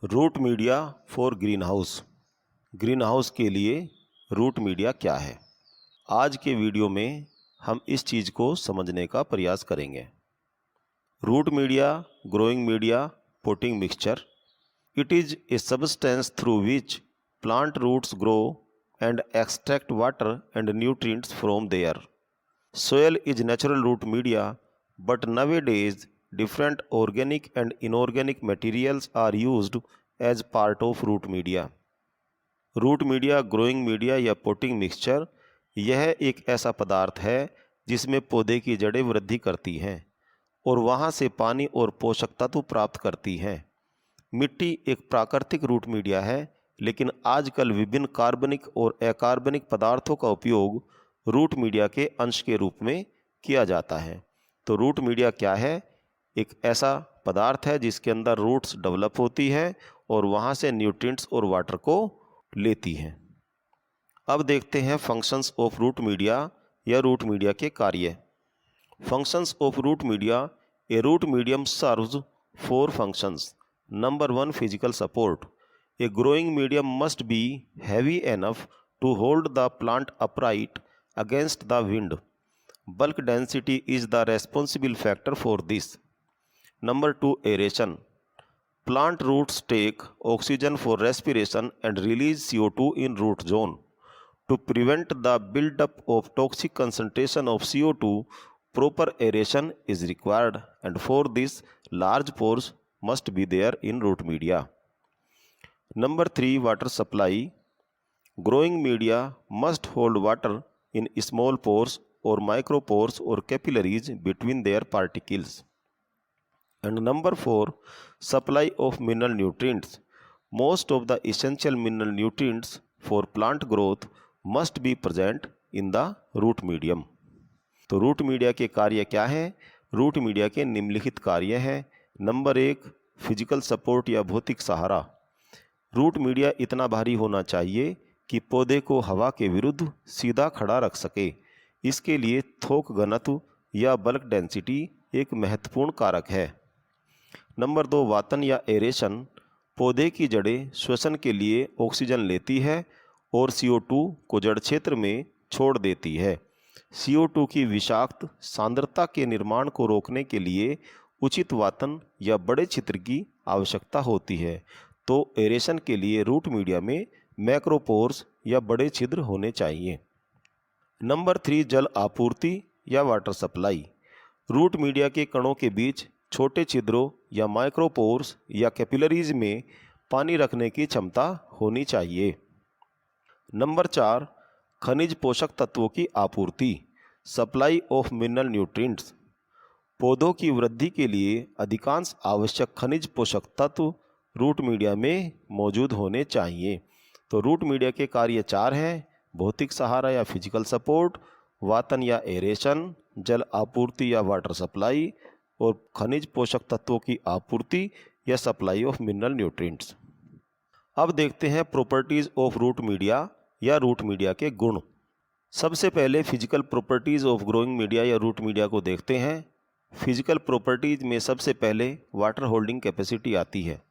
Root media for greenhouse. Greenhouse के लिए root media क्या है, आज के वीडियो में हम इस चीज़ को समझने का प्रयास करेंगे। Root media, growing media, potting mixture. It is a substance through which plant roots grow and extract water and nutrients from there. Soil is natural root media, but nowadays different organic and inorganic materials are used as part of root media. Root media, growing media या potting mixture यह एक ऐसा पदार्थ है जिसमें पौधे की जड़ें वृद्धि करती हैं और वहाँ से पानी और पोषक तत्व प्राप्त करती हैं। मिट्टी एक प्राकृतिक रूट मीडिया है, लेकिन आजकल विभिन्न कार्बनिक और अकार्बनिक पदार्थों का उपयोग रूट मीडिया के अंश के रूप में किया जाता है। तो रूट मीडिया क्या है? एक ऐसा पदार्थ है जिसके अंदर रूट्स डेवलप होती है और वहाँ से न्यूट्रिएंट्स और वाटर को लेती हैं। अब देखते हैं फंक्शंस ऑफ रूट मीडिया या रूट मीडिया के कार्य। Functions of root media. A root medium serves 4 functions. Number 1, physical support. A growing medium must be heavy enough to hold the plant upright against the wind. Bulk density is the responsible factor for this. Number 2, aeration. Plant roots take oxygen for respiration and release CO2 in root zone. To prevent the buildup of toxic concentration of CO2, proper aeration is required, and for this, large pores must be there in root media. Number 3, water supply. Growing media must hold water in small pores or micropores or capillaries between their particles. And number 4, supply of mineral nutrients. Most of the essential mineral nutrients for plant growth must be present in the root medium. तो root media के कार्य क्या हैं? Root media के निम्नलिखित कार्य हैं। Number 1, physical support या भौतिक सहारा। रूट मीडिया इतना भारी होना चाहिए कि पौधे को हवा के विरुद्ध सीधा खड़ा रख सके। इसके लिए थोक घनत्व या बल्क डेंसिटी एक महत्वपूर्ण कारक है। नंबर 2, वातन या एरेशन। पौधे की जड़ें श्वसन के लिए ऑक्सीजन लेती है और CO2 को जड़ क्षेत्र में छोड़ देती है। CO2 की विषाक्त सांद्रता के निर्माण को रोकने के लिए उचित वातन या बड़े छिद्र की आवश्यकता होती है। तो एरेशन के लिए रूट मीडिया में मैक्रोपोर्स या बड़े छिद्र होने चाहिए। नंबर 3, जल आपूर्ति या वाटर सप्लाई। रूट मीडिया के कणों के बीच छोटे छिद्रों या माइक्रोपोर्स या कैपिलरीज में पानी रखने की क्षमता होनी चाहिए। नंबर 4, खनिज पोषक तत्वों की आपूर्ति, सप्लाई ऑफ मिनरल न्यूट्रिएंट्स। पौधों की वृद्धि के लिए अधिकांश आवश्यक खनिज पोषक तत्व रूट मीडिया में मौजूद होने चाहिए। तो रूट मीडिया के कार्य 4 हैं: भौतिक सहारा या फिजिकल सपोर्ट, वातन या एरेशन, जल आपूर्ति या वाटर सप्लाई, और खनिज पोषक तत्वों की आपूर्ति या सप्लाई ऑफ मिनरल न्यूट्रिएंट्स। अब देखते हैं प्रॉपर्टीज़ ऑफ रूट मीडिया या रूट मीडिया के गुण। सबसे पहले physical properties of growing media या रूट मीडिया को देखते हैं। फिजिकल प्रॉपर्टीज़ में सबसे पहले वाटर होल्डिंग कैपेसिटी आती है।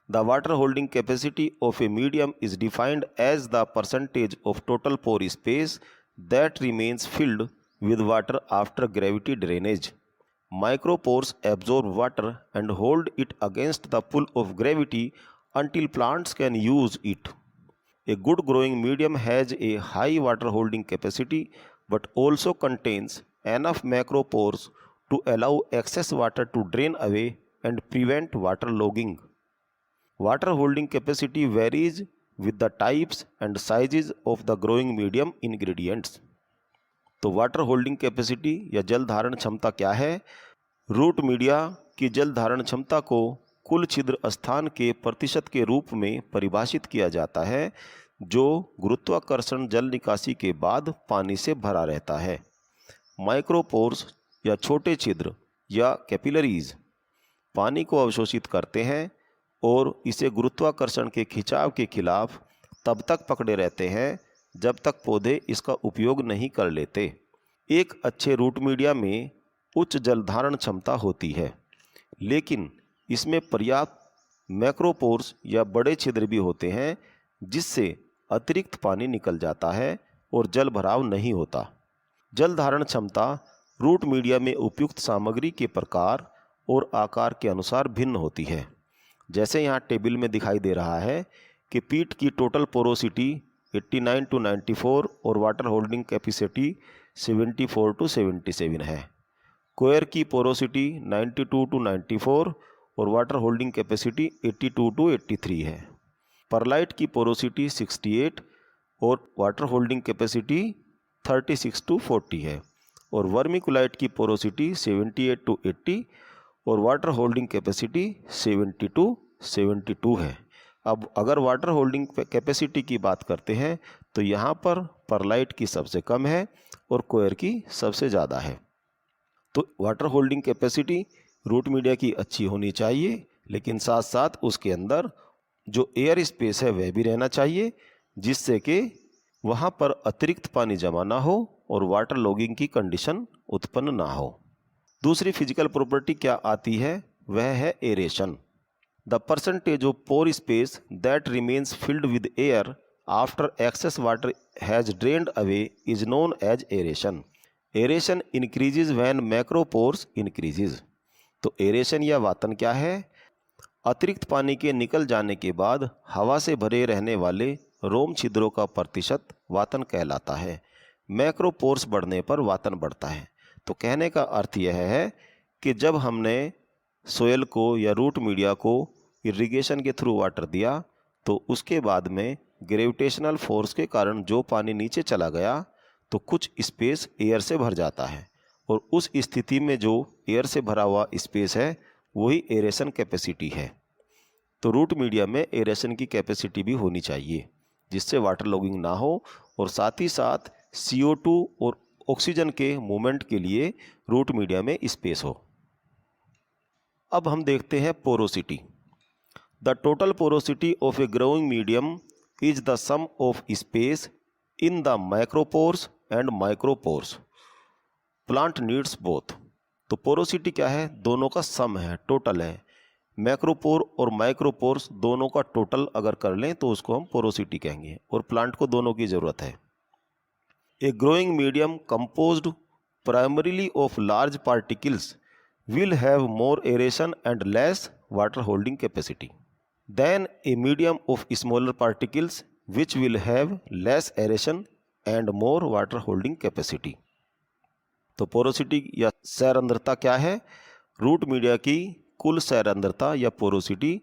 The water holding capacity of a medium is defined as the percentage of total pore space that remains filled with water after gravity drainage. Micropores absorb water and hold it against the pull of gravity until plants can use it. A good growing medium has a high water holding capacity but also contains enough macropores to allow excess water to drain away and prevent water logging. Water holding capacity varies with the types and sizes of the growing medium ingredients. तो water holding capacity या जल धारण क्षमता क्या है? Root media की जल धारण क्षमता को कुल छिद्र स्थान के प्रतिशत के रूप में परिभाषित किया जाता है, जो गुरुत्वाकर्षण जल निकासी के बाद पानी से भरा रहता है। माइक्रोपोर्स या छोटे छिद्र या कैपिलरीज पानी को अवशोषित करते हैं और इसे गुरुत्वाकर्षण के खिंचाव के खिलाफ तब तक पकड़े रहते हैं जब तक पौधे इसका उपयोग नहीं कर लेते। एक अच्छे रूट मीडिया में उच्च जल धारण क्षमता होती है, लेकिन इसमें पर्याप्त मैक्रोपोर्स या बड़े छिद्र भी होते हैं जिससे अतिरिक्त पानी निकल जाता है और जल भराव नहीं होता। जल धारण क्षमता रूट मीडिया में उपयुक्त सामग्री के प्रकार और आकार के अनुसार भिन्न होती है। जैसे यहाँ टेबल में दिखाई दे रहा है कि पीट की टोटल पोरोसिटी 89 to 94 और वाटर होल्डिंग कैपेसिटी 74 to 77 है। कोयर की पोरोसिटी 92 to 94 और वाटर होल्डिंग कैपेसिटी 82 to 83 है। परलाइट की पोरोसिटी 68 और वाटर होल्डिंग कैपेसिटी 36 to 40 है और वर्मिकुलाइट की पोरोसिटी 78 to 80 और वाटर होल्डिंग कैपेसिटी 70 to 72 है। अब अगर वाटर होल्डिंग कैपेसिटी की बात करते हैं तो यहाँ पर परलाइट की सबसे कम है और कोयर की सबसे ज़्यादा है। तो water holding capacity root media की अच्छी होनी चाहिए, लेकिन साथ साथ उसके अंदर जो एयर स्पेस है वह भी रहना चाहिए, जिससे कि वहाँ पर अतिरिक्त पानी जमा ना हो और वाटर लॉगिंग की कंडीशन उत्पन्न ना हो। दूसरी फिजिकल प्रॉपर्टी क्या आती है, वह है aeration. The percentage of pore space that remains filled with air after excess water has drained away is known as aeration. Aeration increases when macropores increases. तो एरेशन या वातन क्या है? अतिरिक्त पानी के निकल जाने के बाद हवा से भरे रहने वाले रोम छिद्रों का प्रतिशत वातन कहलाता है। मैक्रोपोर्स बढ़ने पर वातन बढ़ता है। तो कहने का अर्थ यह है कि जब हमने सोयल को या रूट मीडिया को इरिगेशन के थ्रू वाटर दिया तो उसके बाद में ग्रेविटेशनल फोर्स के कारण जो पानी नीचे चला गया तो कुछ स्पेस एयर से भर जाता है और उस स्थिति में जो एयर से भरा हुआ स्पेस है वही एरेशन कैपेसिटी है। तो रूट मीडिया में एरेशन की कैपेसिटी भी होनी चाहिए जिससे वाटर लॉगिंग ना हो और साथ ही साथ CO2 और ऑक्सीजन के मूवमेंट के लिए रूट मीडिया में स्पेस हो। अब हम देखते हैं porosity. The total porosity of a growing medium is the sum of space in the micropores and micropores. Plant needs both. तो पोरोसिटी क्या है? दोनों का सम है, टोटल है। मैक्रोपोर और माइक्रोपोर्स दोनों का टोटल अगर कर लें तो उसको हम पोरोसिटी कहेंगे और प्लांट को दोनों की ज़रूरत है। ए growing medium composed primarily of large particles will have more aeration and less water holding capacity than a medium of smaller particles which will have less aeration and more water holding capacity। तो porosity या सैरंध्रता क्या है? Root media की कुल सैरंध्रता या porosity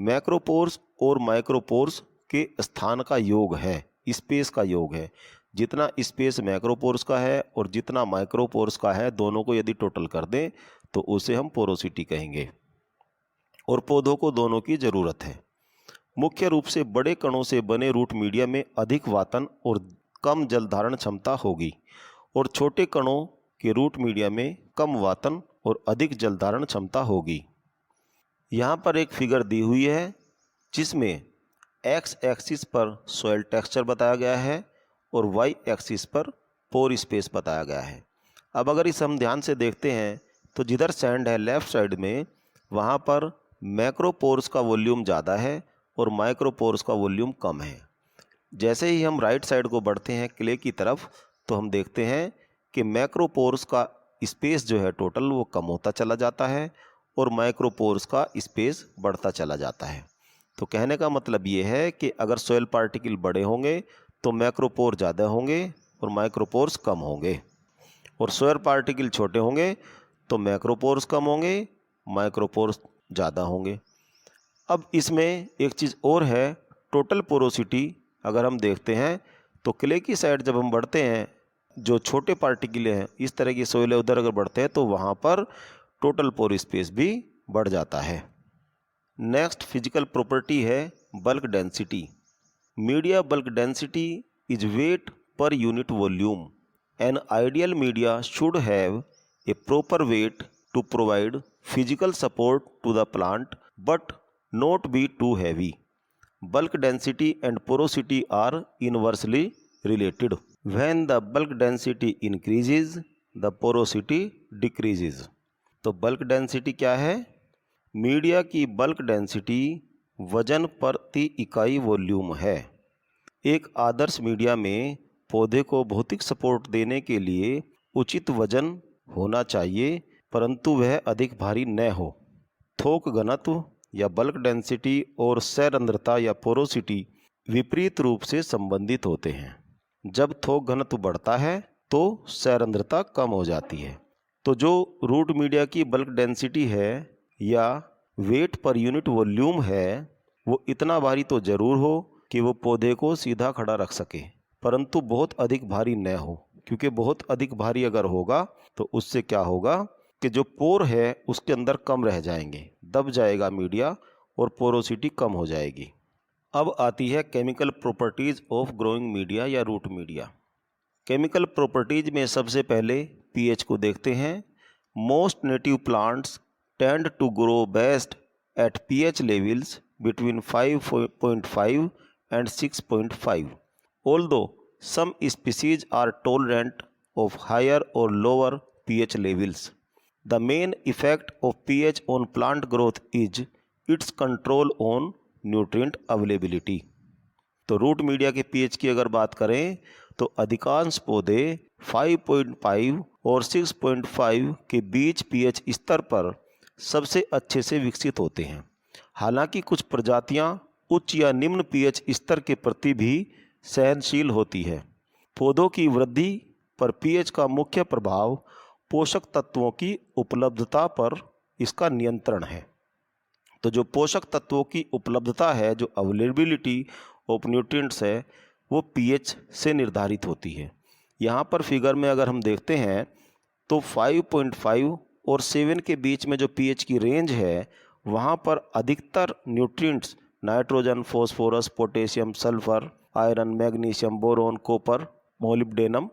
मैक्रोपोर्स और micropores के स्थान का योग है, स्पेस का योग है। जितना स्पेस मैक्रोपोर्स का है और जितना माइक्रोपोर्स का है दोनों को यदि टोटल कर दें तो उसे हम पोरोसिटी कहेंगे। और पौधों को दोनों की ज़रूरत है। मुख्य रूप से बड़े कणों से बने रूट मीडिया में अधिक वातन और कम जल धारण क्षमता होगी और छोटे कणों के रूट मीडिया में कम वातन और अधिक जल धारण क्षमता होगी। यहाँ पर एक फिगर दी हुई है जिसमें एक्स एक्सिस पर सॉइल टेक्सचर बताया गया है और वाई एक्सिस पर पोर स्पेस बताया गया है। अब अगर इस हम ध्यान से देखते हैं तो जिधर सैंड है लेफ़्ट साइड में वहाँ पर मैक्रोपोर्स का वॉल्यूम ज़्यादा है और माइक्रोपोर्स का वॉल्यूम कम है। जैसे ही हम राइट साइड को बढ़ते हैं क्ले की तरफ तो हम देखते हैं कि मैक्रोपोर्स का स्पेस जो है टोटल वो कम होता चला जाता है और माइक्रोपोर्स का स्पेस बढ़ता चला जाता है। तो कहने का मतलब ये है कि अगर सॉइल पार्टिकल बड़े होंगे तो मैक्रोपोर ज़्यादा होंगे और माइक्रोपोर्स कम होंगे और सॉइल पार्टिकल छोटे होंगे तो मैक्रोपोर्स कम होंगे, माइक्रोपोर्स ज़्यादा होंगे। अब इसमें एक चीज़ और है, टोटल पोरोसिटी अगर हम देखते हैं तो क्ले की साइड जब हम बढ़ते हैं जो छोटे पार्टिकल हैं इस तरह की सोइल उधर अगर बढ़ते हैं तो वहाँ पर टोटल पोर स्पेस भी बढ़ जाता है। नेक्स्ट फिजिकल प्रॉपर्टी है bulk density. Media bulk density is weight per unit volume. An ideal media should have a proper weight to provide physical support to the plant but not be too heavy. Bulk density and porosity are inversely related. When the bulk density increases, the porosity decreases. तो bulk density क्या है? Media की bulk density वजन प्रति इकाई volume है। एक आदर्श media में पौधे को भौतिक सपोर्ट देने के लिए उचित वजन होना चाहिए, परंतु वह अधिक भारी न हो। थोक घनत्व या बल्क डेंसिटी और सैरंध्रता या पोरोसिटी विपरीत रूप से संबंधित होते हैं। जब थोक घनत्व बढ़ता है तो सैरंध्रता कम हो जाती है। तो जो रूट मीडिया की बल्क डेंसिटी है या वेट पर यूनिट वॉल्यूम है वो इतना भारी तो ज़रूर हो कि वो पौधे को सीधा खड़ा रख सके, परंतु बहुत अधिक भारी न हो, क्योंकि बहुत अधिक भारी अगर होगा तो उससे क्या होगा कि जो पोर है उसके अंदर कम रह जाएंगे, दब जाएगा मीडिया और पोरोसिटी कम हो जाएगी। अब आती है chemical properties of growing media या रूट मीडिया। केमिकल प्रॉपर्टीज में सबसे पहले पीएच को देखते हैं। Most native plants tend to grow best at pH levels between 5.5 and 6.5, although some species are tolerant of higher or lower pH levels. The main effect of pH on plant growth is its control on nutrient availability. तो root media के pH की अगर बात करें तो अधिकांश पौधे 5.5 और 6.5 के बीच पीएच स्तर पर सबसे अच्छे से विकसित होते हैं। हालांकि कुछ प्रजातियां उच्च या निम्न पीएच स्तर के प्रति भी सहनशील होती है। पौधों की वृद्धि पर पीएच का मुख्य प्रभाव पोषक तत्वों की उपलब्धता पर इसका नियंत्रण है। तो जो पोषक तत्वों की उपलब्धता है, जो अवेलेबिलिटी ऑफ न्यूट्रिएंट्स है, वो पीएच से निर्धारित होती है। यहाँ पर फिगर में अगर हम देखते हैं तो 5.5 और 7 के बीच में जो पीएच की रेंज है वहाँ पर अधिकतर nutrients nitrogen, phosphorus, potassium, sulphur, iron, magnesium, boron, copper, molybdenum,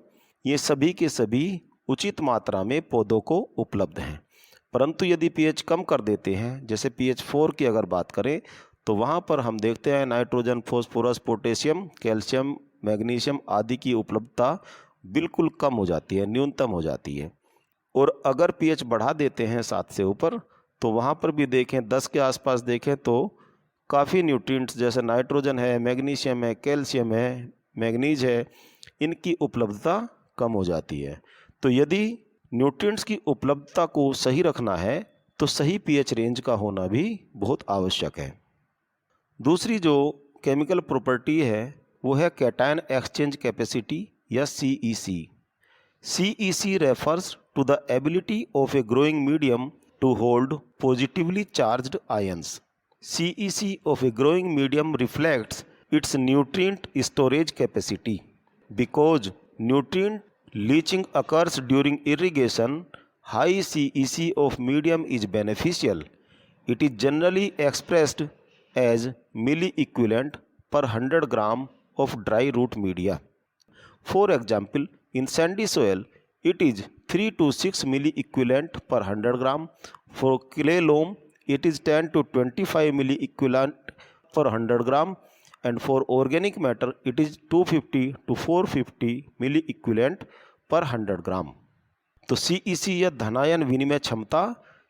ये सभी के सभी उचित मात्रा में पौधों को उपलब्ध हैं। परंतु यदि पीएच कम कर देते हैं, जैसे पीएच 4 की अगर बात करें, तो वहाँ पर हम देखते हैं nitrogen, phosphorus, potassium, calcium, magnesium आदि की उपलब्धता बिल्कुल कम हो जाती है, न्यूनतम हो जाती है। और अगर पीएच बढ़ा देते हैं 7 से ऊपर, तो वहाँ पर भी देखें 10 के आसपास देखें तो काफ़ी न्यूट्रिएंट्स जैसे नाइट्रोजन है, मैग्नीशियम है, कैल्शियम है, मैग्नीज है, इनकी उपलब्धता कम हो जाती है। तो यदि न्यूट्रिएंट्स की उपलब्धता को सही रखना है तो सही पीएच रेंज का होना भी बहुत आवश्यक है। दूसरी जो केमिकल प्रॉपर्टी है वो है कैटायन एक्सचेंज कैपेसिटी या CEC। CEC refers to the ability of a growing medium to hold positively charged ions. CEC of a growing medium reflects its nutrient storage capacity. Because nutrient leaching occurs during irrigation, high CEC of medium is beneficial. It is generally expressed as milliequivalent per 100 gram of dry root media. For example, in sandy soil, it is 3 to 6 milliequivalent per 100 gram. For clay loam, it is 10 to 25 milliequivalent per 100 gram, and for organic matter it is 250 to 450 milliequivalent per 100 gram. तो CEC या धनायन विनिमय क्षमता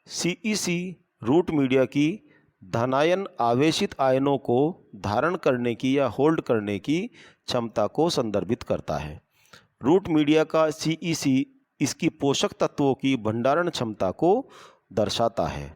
CEC root media की धनायन आवेशित आयनों को धारण करने की या होल्ड करने की क्षमता को संदर्भित करता है। रूट मीडिया का CEC इसकी पोषक तत्वों की भंडारण क्षमता को दर्शाता है।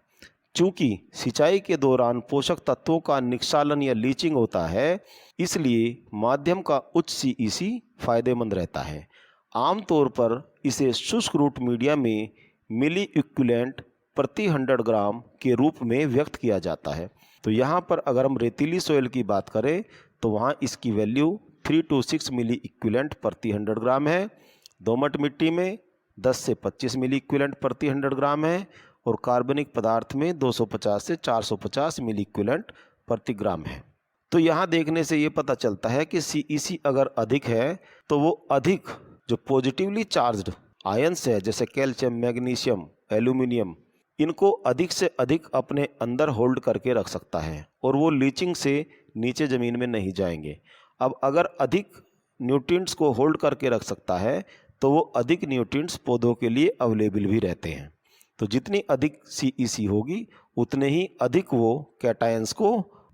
चूँकि सिंचाई के दौरान पोषक तत्वों का निक्षालन या लीचिंग होता है, इसलिए माध्यम का उच्च CEC फायदेमंद रहता है। आमतौर पर इसे शुष्क रूट मीडिया में मिलीइक्विवेलेंट प्रति 100 ग्राम के रूप में व्यक्त किया जाता है। तो यहाँ पर अगर हम रेतीली सोयल की बात करें तो वहाँ इसकी वैल्यू 3 to 6 मिलीइक्विवेलेंट प्रति 100 ग्राम है। दोमट मिट्टी में 10 से 25 मिलीइक्विवेलेंट प्रति 100 ग्राम है और कार्बनिक पदार्थ में 250 से 450 मिलीइक्विवेलेंट प्रति ग्राम है। तो यहाँ देखने से ये पता चलता है कि CEC अगर अधिक है तो वो अधिक जो पॉजिटिवली चार्ज्ड आयंस है जैसे कैल्शियम, मैग्नीशियम, एल्यूमिनियम, इनको अधिक से अधिक अपने अंदर होल्ड करके रख सकता है और वो लीचिंग से नीचे ज़मीन में नहीं जाएंगे। अब अगर अधिक न्यूट्रिएंट्स को होल्ड करके रख सकता है तो वो अधिक न्यूट्रिएंट्स पौधों के लिए अवेलेबल भी रहते हैं। तो जितनी अधिक CEC होगी उतने ही अधिक वो कैटायंस को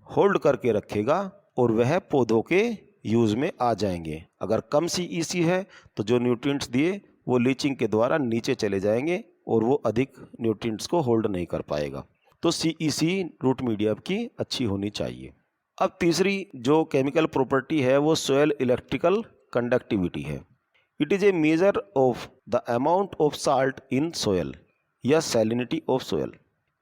होल्ड करके रखेगा और वह पौधों के यूज में आ जाएंगे। अगर कम CEC है तो जो न्यूट्रिएंट्स दिए वो लीचिंग के द्वारा नीचे चले जाएंगे और वो अधिक न्यूट्रिएंट्स को होल्ड नहीं कर पाएगा। तो CEC रूट मीडिया की अच्छी होनी चाहिए। अब तीसरी जो केमिकल प्रॉपर्टी है वो सॉइल इलेक्ट्रिकल कंडक्टिविटी है। It is a measure of the amount of salt in soil या salinity of soil.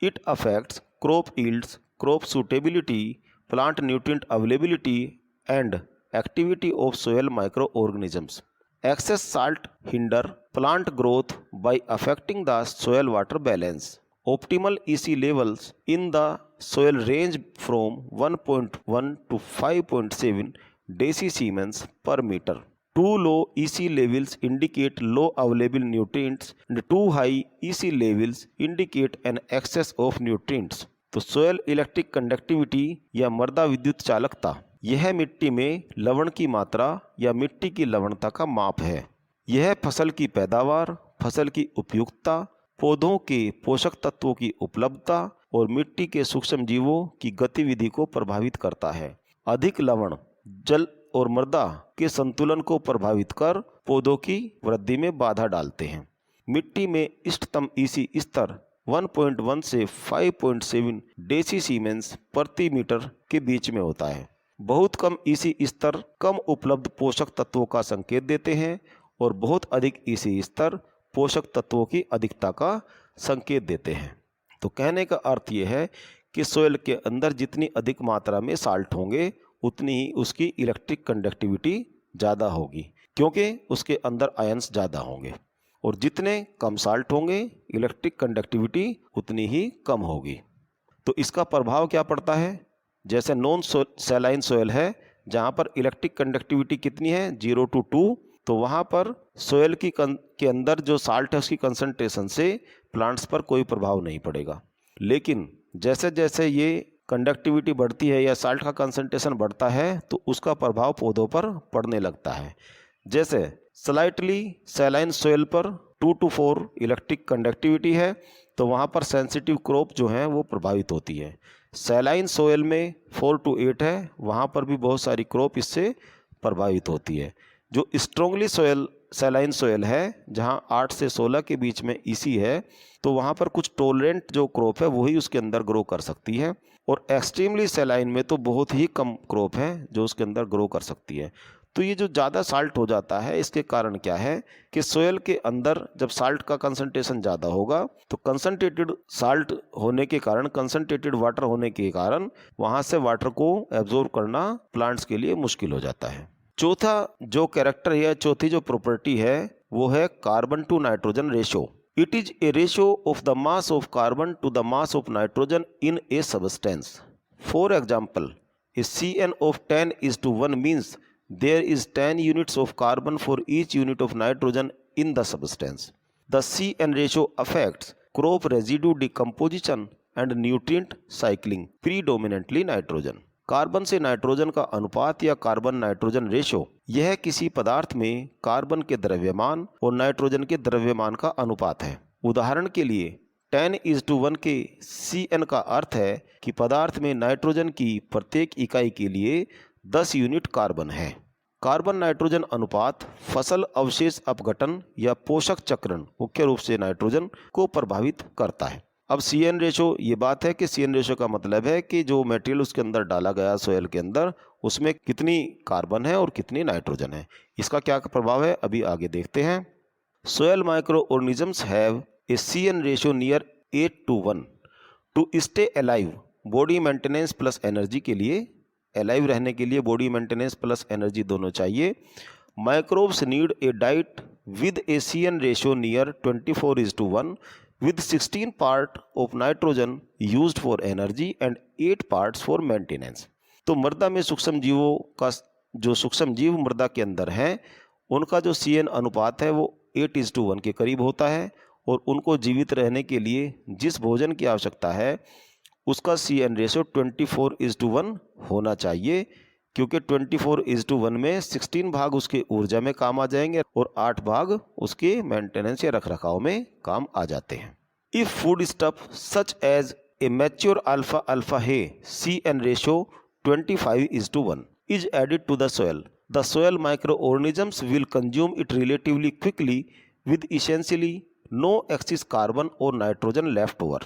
It affects crop yields, crop suitability, plant nutrient availability and activity of soil microorganisms. Excess salt hinder plant growth by affecting the soil water balance. Optimal EC levels in the soil range from 1.1 to 5.7 decisiemens per meter. Too low EC levels indicate low available nutrients and too high EC levels indicate an excess of nutrients. तो soil electric conductivity या मृदा विद्युत चालकता यह मिट्टी में लवण की मात्रा या मिट्टी की लवणता का माप है। यह फसल की पैदावार, फसल की उपयुक्तता, पौधों के पोषक तत्वों की उपलब्धता और मिट्टी के सूक्ष्म जीवों की गतिविधि को प्रभावित करता है। अधिक लवण जल और मृदा के संतुलन को प्रभावित कर पौधों की वृद्धि में बाधा डालते हैं। मिट्टी में इष्टतम EC स्तर 1.1 से 5.7 डेसीसीमेंस प्रति मीटर के बीच में होता है। बहुत कम EC स्तर कम उपलब्ध पोषक तत्वों का संकेत देते हैं और बहुत अधिक EC स्तर पोषक तत्वों की अधिकता का संकेत देते हैं। तो कहने का अर्थ यह है कि सोयल के अंदर जितनी अधिक मात्रा में साल्ट होंगे उतनी ही उसकी इलेक्ट्रिक कंडक्टिविटी ज़्यादा होगी, क्योंकि उसके अंदर आयंस ज़्यादा होंगे, और जितने कम साल्ट होंगे इलेक्ट्रिक कंडक्टिविटी उतनी ही कम होगी। तो इसका प्रभाव क्या पड़ता है? जैसे नॉन सैलाइन सोयल है जहाँ पर इलेक्ट्रिक कंडक्टिविटी कितनी है 0 to 2, तो वहाँ पर सोयल के अंदर जो साल्ट है उसकी कंसंट्रेशन से प्लांट्स पर कोई प्रभाव नहीं पड़ेगा। लेकिन जैसे जैसे ये कंडक्टिविटी बढ़ती है या साल्ट का कंसंट्रेशन बढ़ता है तो उसका प्रभाव पौधों पर पड़ने लगता है। जैसे स्लाइटली सैलाइन सोयल पर 2 to 4 इलेक्ट्रिक कंडक्टिविटी है तो वहाँ पर सेंसिटिव क्रॉप जो है वो प्रभावित होती है। सैलाइन सोयल में 4 to 8 है, वहाँ पर भी बहुत सारी क्रॉप इससे प्रभावित होती है। जो स्ट्रॉन्गली सैलाइन सोयल है जहाँ 8 से 16 के बीच में EC है तो वहाँ पर कुछ टॉलरेंट जो क्रॉप है वही उसके अंदर ग्रो कर सकती है, और एक्सट्रीमली सैलाइन में तो बहुत ही कम क्रॉप है जो उसके अंदर ग्रो कर सकती है। तो ये जो ज़्यादा साल्ट हो जाता है इसके कारण क्या है कि सोयल के अंदर जब साल्ट का कंसंट्रेशन ज़्यादा होगा तो कंसंट्रेटेड साल्ट होने के कारण, कंसंट्रेटेड वाटर होने के कारण वहाँ से वाटर को एब्जॉर्ब करना प्लांट्स के लिए मुश्किल हो जाता है। चौथा जो कैरेक्टर या चौथी जो प्रॉपर्टी है वो है carbon to nitrogen ratio. It is a ratio of the mass of carbon to the mass of nitrogen in a substance. For example, a CN of 10:1 means there is 10 units of carbon for each unit of nitrogen in the substance. The CN ratio affects crop residue decomposition and nutrient cycling, predominantly nitrogen. Carbon से nitrogen का अनुपात या carbon nitrogen ratio यह किसी पदार्थ में carbon के द्रव्यमान और नाइट्रोजन के द्रव्यमान का अनुपात है। उदाहरण के लिए 10:1 के CN का अर्थ है कि पदार्थ में नाइट्रोजन की प्रत्येक इकाई के लिए 10 यूनिट कार्बन है। कार्बन नाइट्रोजन अनुपात फसल अवशेष अपघटन या पोषक चक्रण मुख्य रूप से नाइट्रोजन को प्रभावित करता है। अब CN रेशो, ये बात है कि CN रेशो का मतलब है कि जो मटेरियल उसके अंदर डाला गया सोयल के अंदर उसमें कितनी कार्बन है और कितनी नाइट्रोजन है। इसका क्या प्रभाव है अभी आगे देखते हैं। Soil microorganisms have a CN ratio near 8:1 to stay alive. Body maintenance plus energy के लिए, अलाइव रहने के लिए बॉडी मेंटेनेंस प्लस एनर्जी दोनों चाहिए। Microbes need a diet with A CN ratio near 24:1 with 16 part of nitrogen used for energy and 8 parts for maintenance। तो मृदा में सूक्ष्म जीवों का जो सूक्ष्म जीव मृदा के अंदर हैं उनका जो CN अनुपात है वो 8:1 के करीब होता है, और उनको जीवित रहने के लिए जिस भोजन की आवश्यकता है उसका CN रेशो 24:1 होना चाहिए, क्योंकि 24:1 में 16 भाग उसके ऊर्जा में काम आ जाएंगे और 8 भाग उसके मेंटेनेंस या रखरखाव में काम आ जाते हैं। If food stuff such as a mature alpha है CN ratio 25:1 is added to the soil, the soil microorganisms will consume it relatively quickly with essentially no excess carbon और नाइट्रोजन लेफ्ट ओवर।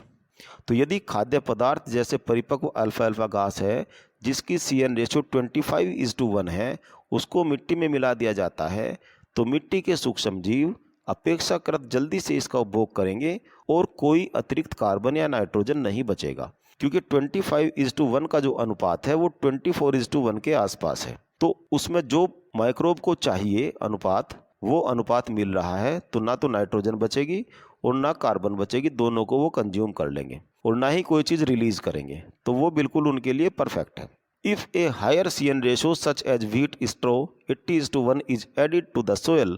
तो यदि खाद्य पदार्थ जैसे परिपक्व alpha alpha घास है जिसकी CN रेशो 25:1 है, उसको मिट्टी में मिला दिया जाता है, तो मिट्टी के सूक्ष्म जीव अपेक्षाकृत जल्दी से इसका उपभोग करेंगे और कोई अतिरिक्त कार्बन या नाइट्रोजन नहीं बचेगा, क्योंकि 25:1 का जो अनुपात है वो 24:1 के आसपास है। तो उसमें जो माइक्रोब को चाहिए अनुपात, वो अनुपात मिल रहा है, तो ना तो नाइट्रोजन बचेगी और ना कार्बन बचेगी, दोनों को वो कंज्यूम कर लेंगे और ना ही कोई चीज़ रिलीज करेंगे, तो वो बिल्कुल उनके लिए परफेक्ट है। If a higher CN ratio such as wheat straw 80:1 is added to the soil,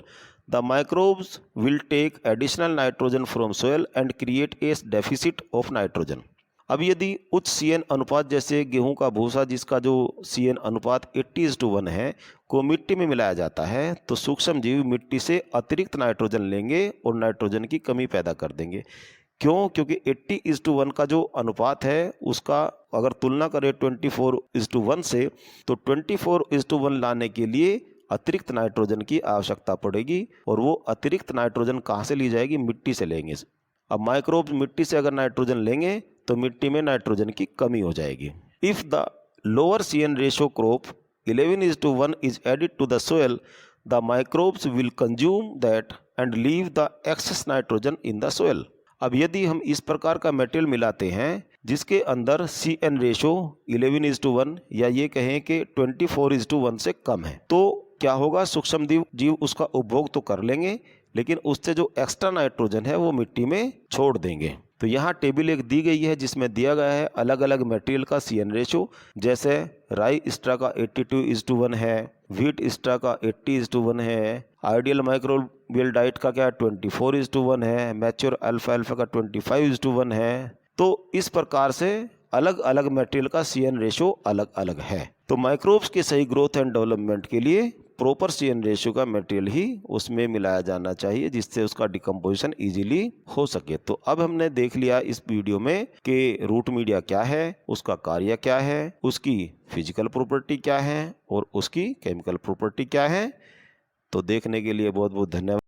the microbes will take additional nitrogen from soil and create a deficit of nitrogen. अब यदि उच्च CN अनुपात जैसे गेहूं का भूसा जिसका जो CN अनुपात 80:1 है को मिट्टी में मिलाया जाता है, तो सूक्ष्म जीव मिट्टी से अतिरिक्त नाइट्रोजन लेंगे और नाइट्रोजन की कमी पैदा कर देंगे। क्यों? क्योंकि 80:1 का जो अनुपात है उसका अगर तुलना करें 24:1 से, तो 24:1 लाने के लिए अतिरिक्त नाइट्रोजन की आवश्यकता पड़ेगी, और वो अतिरिक्त नाइट्रोजन कहाँ से ली जाएगी? मिट्टी से लेंगे। अब माइक्रोब्स मिट्टी से अगर नाइट्रोजन लेंगे तो मिट्टी में नाइट्रोजन की कमी हो जाएगी। If the lower CN ratio crop 11:1 is added to the soil, the microbes will consume that and leave the excess nitrogen in the soil. अब यदि हम इस प्रकार का मटेरियल मिलाते हैं जिसके अंदर CN रेशो 11:1 या ये कहें कि 24:1 से कम है, तो क्या होगा? सूक्ष्म जीव उसका उपभोग तो कर लेंगे, लेकिन उससे जो एक्स्ट्रा नाइट्रोजन है वो मिट्टी में छोड़ देंगे। तो यहाँ टेबल एक दी गई है जिसमें दिया गया है अलग अलग मटेरियल का CN रेशो, जैसे राई स्ट्रा का 82:1 है, व्हीट स्ट्रा का 80:1 है, आइडियल माइक्रोबियल डाइट का क्या 24:1 है, मैच्योर अल्फा अल्फा का 25:1 है। तो इस प्रकार से अलग अलग मटेरियल का CN रेशो अलग अलग है। तो माइक्रोब्स के सही ग्रोथ एंड डेवलपमेंट के लिए प्रॉपर CN रेशो का मटेरियल ही उसमें मिलाया जाना चाहिए, जिससे उसका डिकम्पोजिशन इजीली हो सके। तो अब हमने देख लिया इस वीडियो में कि रूट मीडिया क्या है, उसका कार्य क्या है, उसकी फिजिकल प्रॉपर्टी क्या है और उसकी केमिकल प्रॉपर्टी क्या है। तो देखने के लिए बहुत बहुत धन्यवाद।